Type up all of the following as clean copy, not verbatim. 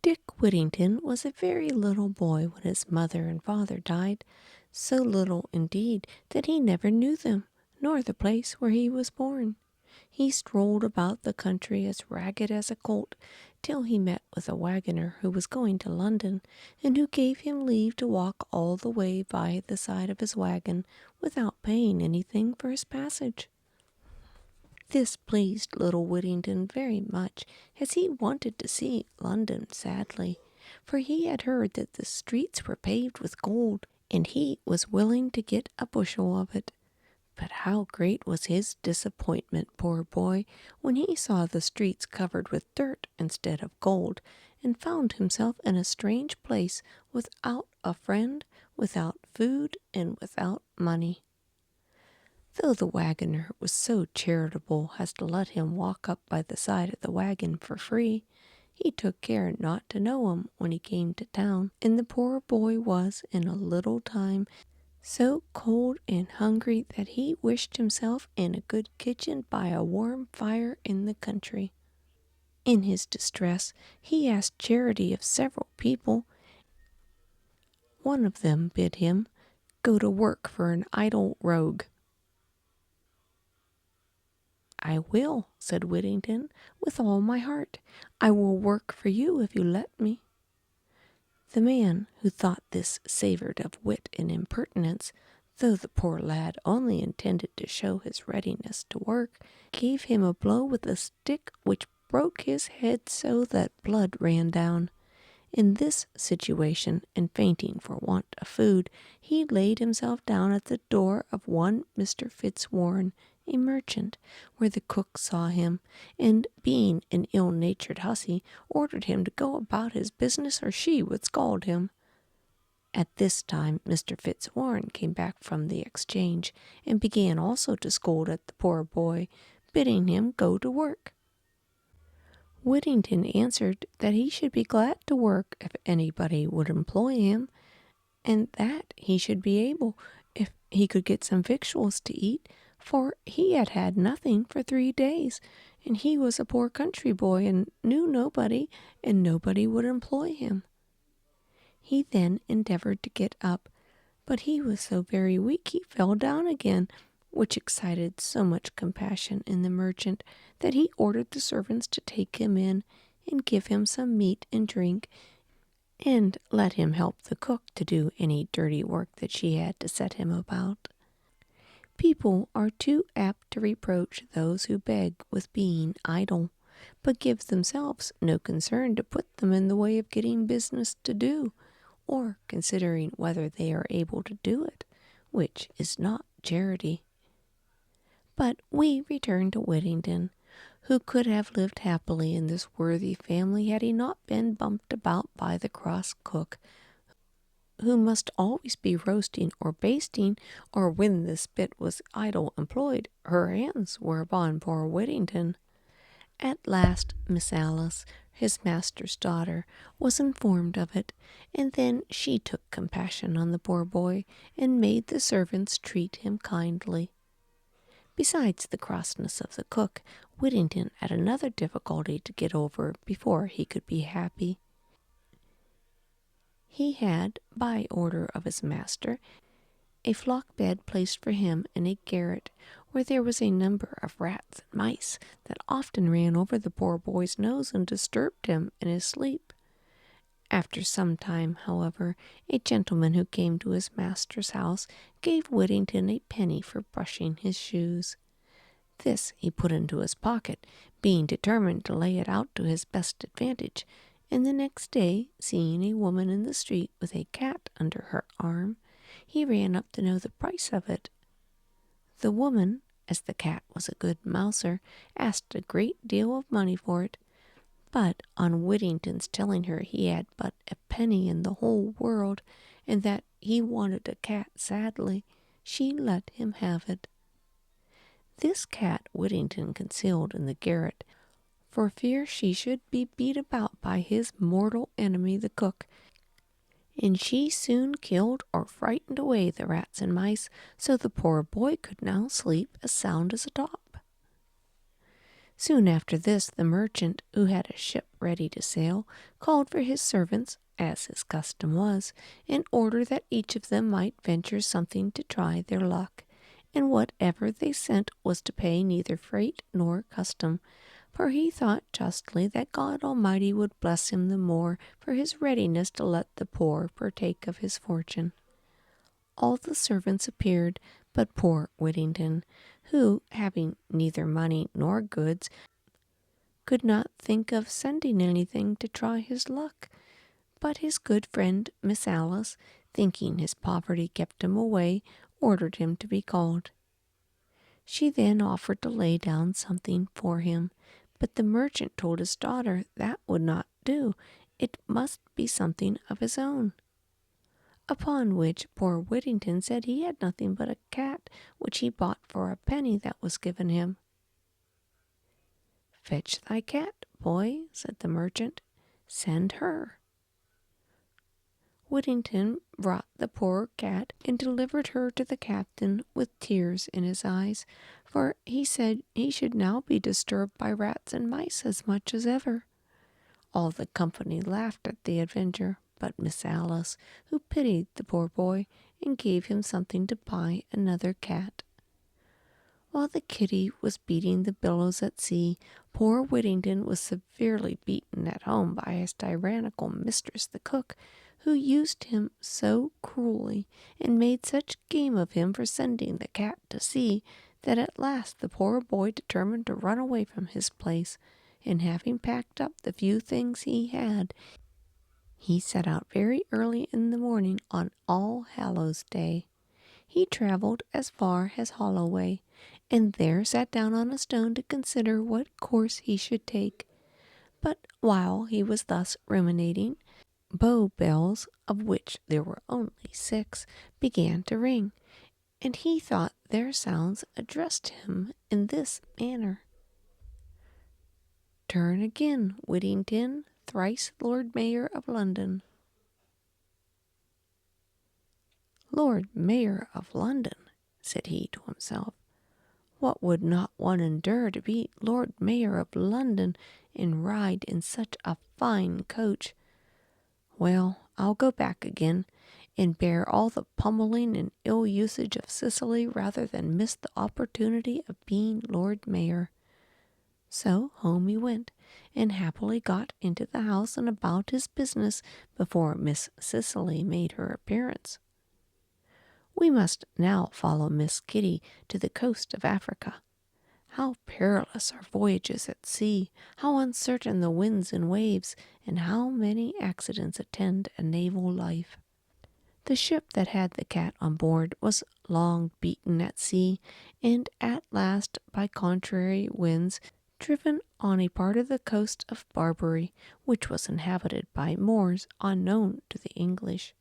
Dick Whittington was a very little boy when his mother and father died, so little indeed that he never knew them, nor the place where he was born. He strolled about the country as ragged as a colt, till he met with a wagoner who was going to London, and who gave him leave to walk all the way by the side of his wagon without paying anything for his passage. This pleased little Whittington very much, as he wanted to see London sadly, for he had heard that the streets were paved with gold, and he was willing to get a bushel of it. But how great was his disappointment, poor boy, when he saw the streets covered with dirt instead of gold, and found himself in a strange place without a friend, without food, and without money. Though the wagoner was so charitable as to let him walk up by the side of the wagon for free, he took care not to know him when he came to town, and the poor boy was, in a little time, so cold and hungry that he wished himself in a good kitchen by a warm fire in the country. In his distress, he asked charity of several people. One of them bid him go to work for an idle rogue. "I will," said Whittington, "with all my heart. I will work for you if you let me." The man, who thought this savored of wit and impertinence, though the poor lad only intended to show his readiness to work, gave him a blow with a stick which broke his head so that blood ran down. In this situation, and fainting for want of food, he laid himself down at the door of one Mr. Fitzwarren, a merchant, where the cook saw him, and, being an ill-natured hussy, ordered him to go about his business or she would scald him. At this time Mr. Fitzwarren came back from the exchange, and began also to scold at the poor boy, bidding him go to work. Whittington answered that he should be glad to work if anybody would employ him, and that he should be able if he could get some victuals to eat, for he had had nothing for 3 days, and he was a poor country boy and knew nobody, and nobody would employ him. He then endeavored to get up, but he was so very weak he fell down again, which excited so much compassion in the merchant that he ordered the servants to take him in and give him some meat and drink, and let him help the cook to do any dirty work that she had to set him about. People are too apt to reproach those who beg with being idle, but give themselves no concern to put them in the way of getting business to do, or considering whether they are able to do it, which is not charity. But we return to Whittington, who could have lived happily in this worthy family had he not been bumped about by the cross cook, who must always be roasting or basting, or when the spit was idle employed, her hands were upon poor Whittington. At last Miss Alice, his master's daughter, was informed of it, and then she took compassion on the poor boy, and made the servants treat him kindly. Besides the crossness of the cook, Whittington had another difficulty to get over before he could be happy. He had, by order of his master, a flock bed placed for him in a garret, where there was a number of rats and mice that often ran over the poor boy's nose and disturbed him in his sleep. After some time, however, a gentleman who came to his master's house gave Whittington a penny for brushing his shoes. This he put into his pocket, being determined to lay it out to his best advantage, and the next day, seeing a woman in the street with a cat under her arm, he ran up to know the price of it. The woman, as the cat was a good mouser, asked a great deal of money for it, but on Whittington's telling her he had but a penny in the whole world, and that he wanted a cat sadly, she let him have it. This cat Whittington concealed in the garret, for fear she should be beat about by his mortal enemy the cook, and she soon killed or frightened away the rats and mice, so the poor boy could now sleep as sound as a top. Soon after this, the merchant, who had a ship ready to sail, called for his servants, as his custom was, in order that each of them might venture something to try their luck, and whatever they sent was to pay neither freight nor custom, for he thought justly that God Almighty would bless him the more for his readiness to let the poor partake of his fortune. All the servants appeared, but poor Whittington, who, having neither money nor goods, could not think of sending anything to try his luck. But his good friend Miss Alice, thinking his poverty kept him away, ordered him to be called. She then offered to lay down something for him, but the merchant told his daughter that would not do. It must be something of his own. Upon which poor Whittington said he had nothing but a cat, which he bought for a penny that was given him. "Fetch thy cat, boy," said the merchant. "Send her." Whittington brought the poor cat and delivered her to the captain with tears in his eyes, for he said he should now be disturbed by rats and mice as much as ever. All the company laughed at the adventure, but Miss Alice, who pitied the poor boy, and gave him something to buy another cat. While the kitty was beating the billows at sea, poor Whittington was severely beaten at home by his tyrannical mistress the cook, who used him so cruelly, and made such game of him for sending the cat to sea, that at last the poor boy determined to run away from his place, and having packed up the few things he had, he set out very early in the morning on All Hallows Day. He travelled as far as Holloway, and there sat down on a stone to consider what course he should take. But while he was thus ruminating, Bow bells, of which there were only 6, began to ring, and he thought their sounds addressed him in this manner: "Turn again, Whittington, thrice Lord Mayor of London." "Lord Mayor of London," said he to himself. "What would not one endure to be Lord Mayor of London and ride in such a fine coach? Well, I'll go back again, and bear all the pummeling and ill usage of Sicily rather than miss the opportunity of being Lord Mayor." So home he went, and happily got into the house and about his business before Miss Cicely made her appearance. We must now follow Miss Kitty to the coast of Africa. How perilous are voyages at sea, how uncertain the winds and waves, and how many accidents attend a naval life. The ship that had the cat on board was long beaten at sea, and at last, by contrary winds, driven on a part of the coast of Barbary, which was inhabited by Moors unknown to the English.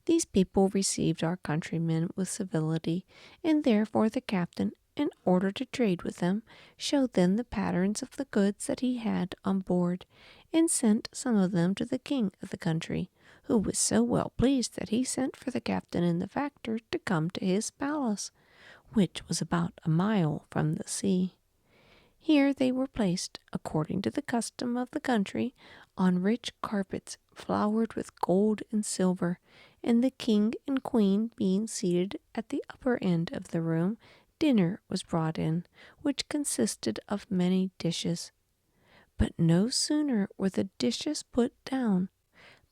These people received our countrymen with civility, and therefore the captain, in order to trade with them, showed them the patterns of the goods that he had on board, and sent some of them to the king of the country, who was so well pleased that he sent for the captain and the factor to come to his palace, which was about a mile from the sea. Here they were placed, according to the custom of the country, on rich carpets flowered with gold and silver, and the king and queen being seated at the upper end of the room, dinner was brought in, which consisted of many dishes. But no sooner were the dishes put down,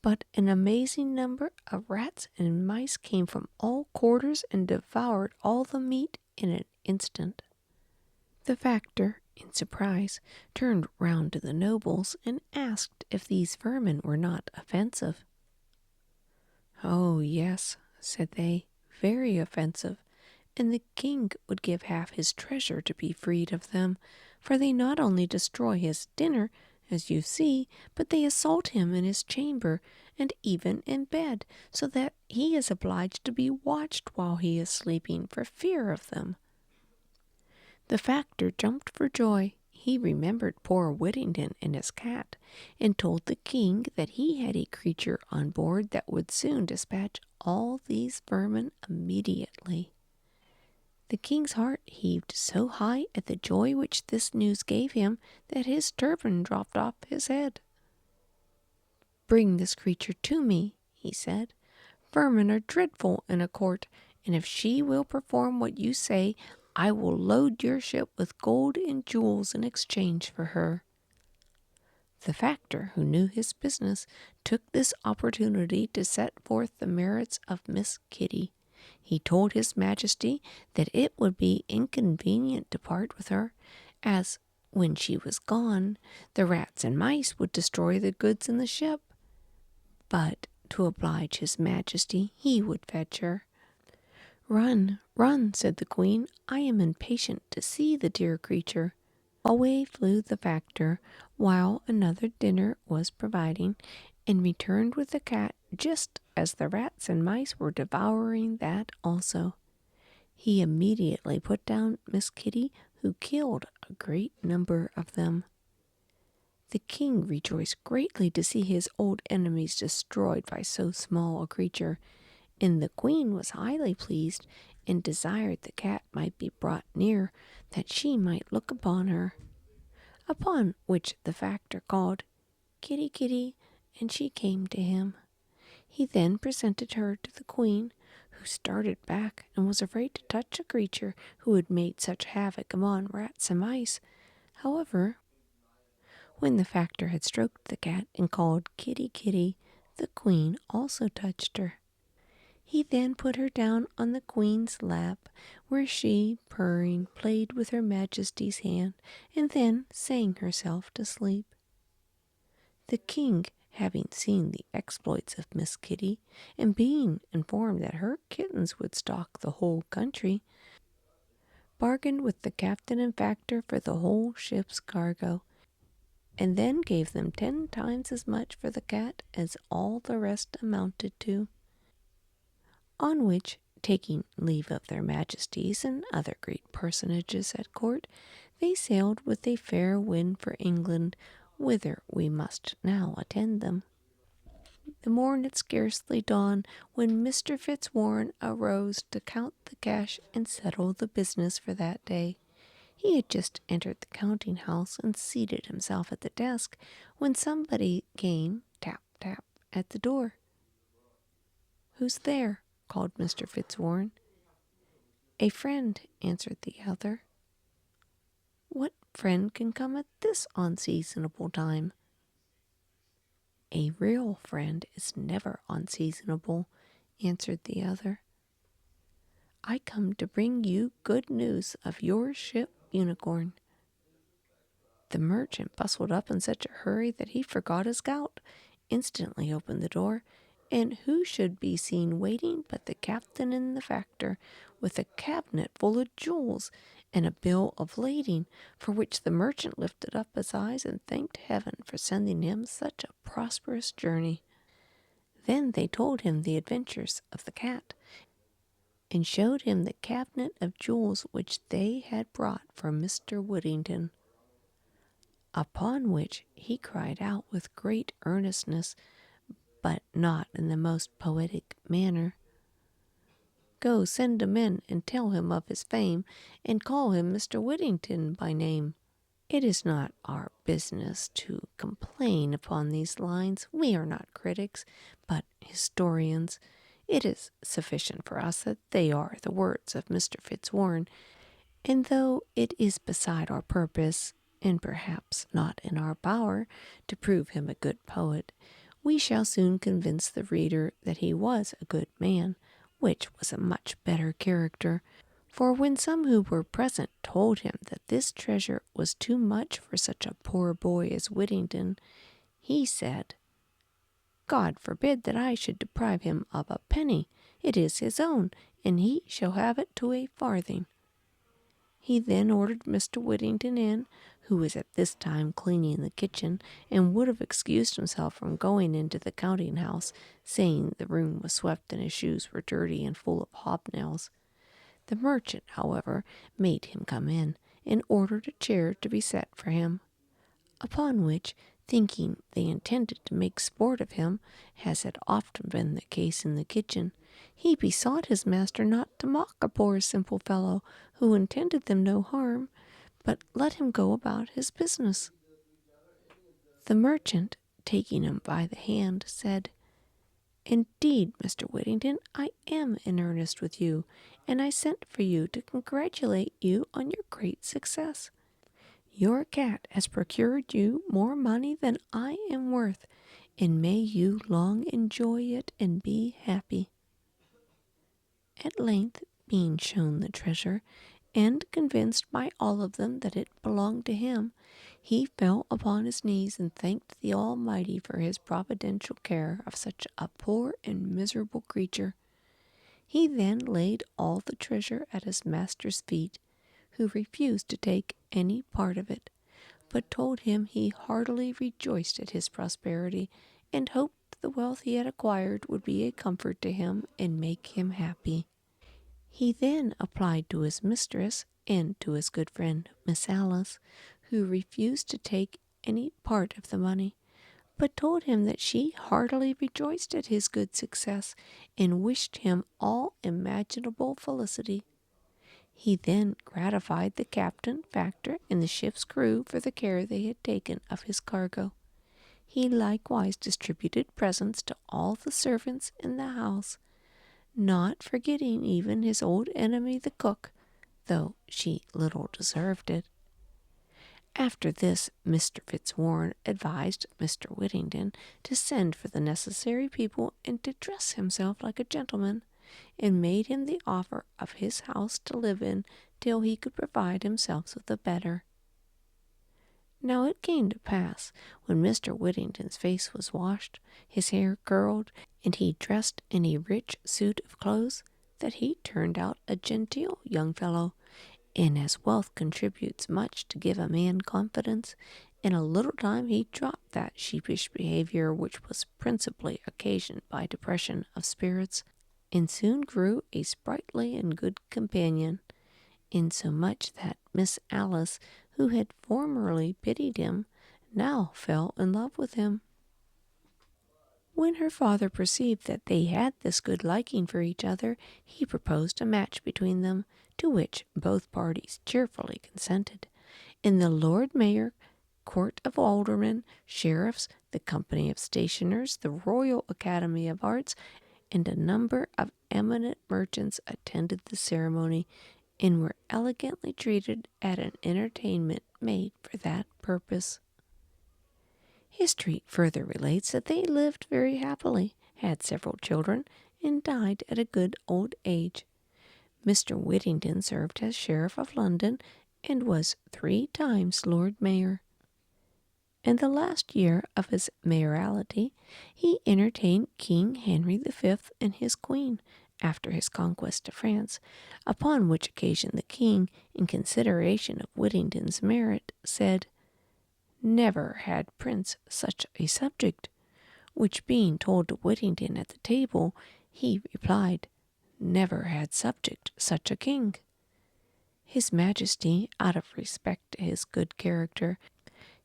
but an amazing number of rats and mice came from all quarters and devoured all the meat in an instant. The factor, in surprise, turned round to the nobles and asked if these vermin were not offensive. "Oh, yes," said they, "very offensive, and the king would give half his treasure to be freed of them, for they not only destroy his dinner, as you see, but they assault him in his chamber, and even in bed, so that he is obliged to be watched while he is sleeping for fear of them." The factor jumped for joy. He remembered poor Whittington and his cat, and told the king that he had a creature on board that would soon dispatch all these vermin immediately. The king's heart heaved so high at the joy which this news gave him that his turban dropped off his head. "Bring this creature to me," he said. "Vermin are dreadful in a court, and if she will perform what you say, I will load your ship with gold and jewels in exchange for her." The factor, who knew his business, took this opportunity to set forth the merits of Miss Kitty. He told his majesty that it would be inconvenient to part with her, as, when she was gone, the rats and mice would destroy the goods in the ship. But, to oblige his majesty, he would fetch her. "Run, run," said the queen. "I am impatient to see the dear creature." Away flew the factor, while another dinner was providing, and returned with the cat just as the rats and mice were devouring that also. He immediately put down Miss Kitty, who killed a great number of them. The king rejoiced greatly to see his old enemies destroyed by so small a creature, and the queen was highly pleased, and desired the cat might be brought near, that she might look upon her. Upon which the factor called, "Kitty, Kitty," and she came to him. He then presented her to the queen, who started back and was afraid to touch a creature who had made such havoc among rats and mice. However, when the factor had stroked the cat and called "Kitty, Kitty," the queen also touched her. He then put her down on the queen's lap, where she, purring, played with her majesty's hand, and then sang herself to sleep. The king, having seen the exploits of Miss Kitty, and being informed that her kittens would stock the whole country, bargained with the captain and factor for the whole ship's cargo, and then gave them 10 times as much for the cat as all the rest amounted to. On which, taking leave of their majesties and other great personages at court, they sailed with a fair wind for England, whither we must now attend them. The morn had scarcely dawned when Mr. Fitzwarren arose to count the cash and settle the business for that day. He had just entered the counting house and seated himself at the desk, when somebody came tap, tap at the door. "Who's there?" called Mr. Fitzwarren. "A friend," answered the other. "What friend can come at this unseasonable time?" "A real friend is never unseasonable," answered the other. "I come to bring you good news of your ship Unicorn." The merchant bustled up in such a hurry that he forgot his gout, instantly opened the door, and who should be seen waiting but the captain and the factor, with a cabinet full of jewels and a bill of lading, for which the merchant lifted up his eyes and thanked heaven for sending him such a prosperous journey. Then they told him the adventures of the cat, and showed him the cabinet of jewels which they had brought for Mr. Whittington. Upon which he cried out with great earnestness, but not in the most poetic manner, "Go, send him in, and tell him of his fame, and call him Mr. Whittington by name." It is not our business to complain upon these lines. We are not critics, but historians. It is sufficient for us that they are the words of Mr. Fitzwarren, and though it is beside our purpose, and perhaps not in our power, to prove him a good poet, we shall soon convince the reader that he was a good man, which was a much better character. For when some who were present told him that this treasure was too much for such a poor boy as Whittington, he said, "God forbid that I should deprive him of a penny. It is his own, and he shall have it to a farthing." He then ordered Mr. Whittington in, who was at this time cleaning the kitchen, and would have excused himself from going into the counting house, saying the room was swept and his shoes were dirty and full of hobnails. The merchant, however, made him come in, and ordered a chair to be set for him. Upon which, thinking they intended to make sport of him, as had often been the case in the kitchen, He besought his master not to mock a poor simple fellow who intended them no harm, but let him go about his business. The merchant, taking him by the hand, said, "Indeed, Mr. Whittington, I am in earnest with you, and I sent for you to congratulate you on your great success. Your cat has procured you more money than I am worth, and may you long enjoy it and be happy." At length, being shown the treasure, and convinced by all of them that it belonged to him, he fell upon his knees and thanked the Almighty for his providential care of such a poor and miserable creature. He then laid all the treasure at his master's feet, who refused to take any part of it, but told him he heartily rejoiced at his prosperity, and hoped the wealth he had acquired would be a comfort to him and make him happy. He then applied to his mistress and to his good friend Miss Alice, who refused to take any part of the money, but told him that she heartily rejoiced at his good success and wished him all imaginable felicity. He then gratified the captain, factor, and the ship's crew for the care they had taken of his cargo. He likewise distributed presents to all the servants in the house, not forgetting even his old enemy the cook, though she little deserved it. After this, Mr. Fitzwarren advised Mr. Whittington to send for the necessary people and to dress himself like a gentleman, and made him the offer of his house to live in till he could provide himself with a better. Now it came to pass, when Mr. Whittington's face was washed, his hair curled, and he dressed in a rich suit of clothes, that he turned out a genteel young fellow, and as wealth contributes much to give a man confidence, in a little time he dropped that sheepish behavior which was principally occasioned by depression of spirits, and soon grew a sprightly and good companion, insomuch that Miss Alice, who had formerly pitied him, now fell in love with him. When her father perceived that they had this good liking for each other, he proposed a match between them, to which both parties cheerfully consented, and the Lord Mayor, Court of Aldermen, Sheriffs, the Company of Stationers, the Royal Academy of Arts, and a number of eminent merchants attended the ceremony, and were elegantly treated at an entertainment made for that purpose. History further relates that they lived very happily, had several children, and died at a good old age. Mr. Whittington served as Sheriff of London, and was 3 times Lord Mayor. In the last year of his mayoralty, he entertained King Henry V and his queen, after his conquest of France, upon which occasion the king, in consideration of Whittington's merit, said, "Never had prince such a subject," which being told to Whittington at the table, he replied, "Never had subject such a king." His Majesty, out of respect to his good character,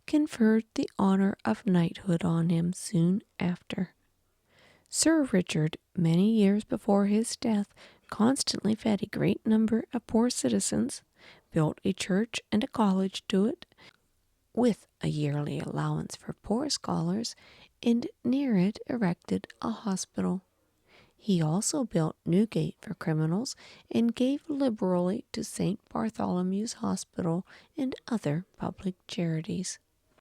conferred the honor of knighthood on him soon after. Sir Richard, many years before his death, constantly fed a great number of poor citizens, built a church and a college to it, with a yearly allowance for poor scholars, and near it erected a hospital. He also built Newgate for criminals, and gave liberally to St. Bartholomew's Hospital and other public charities.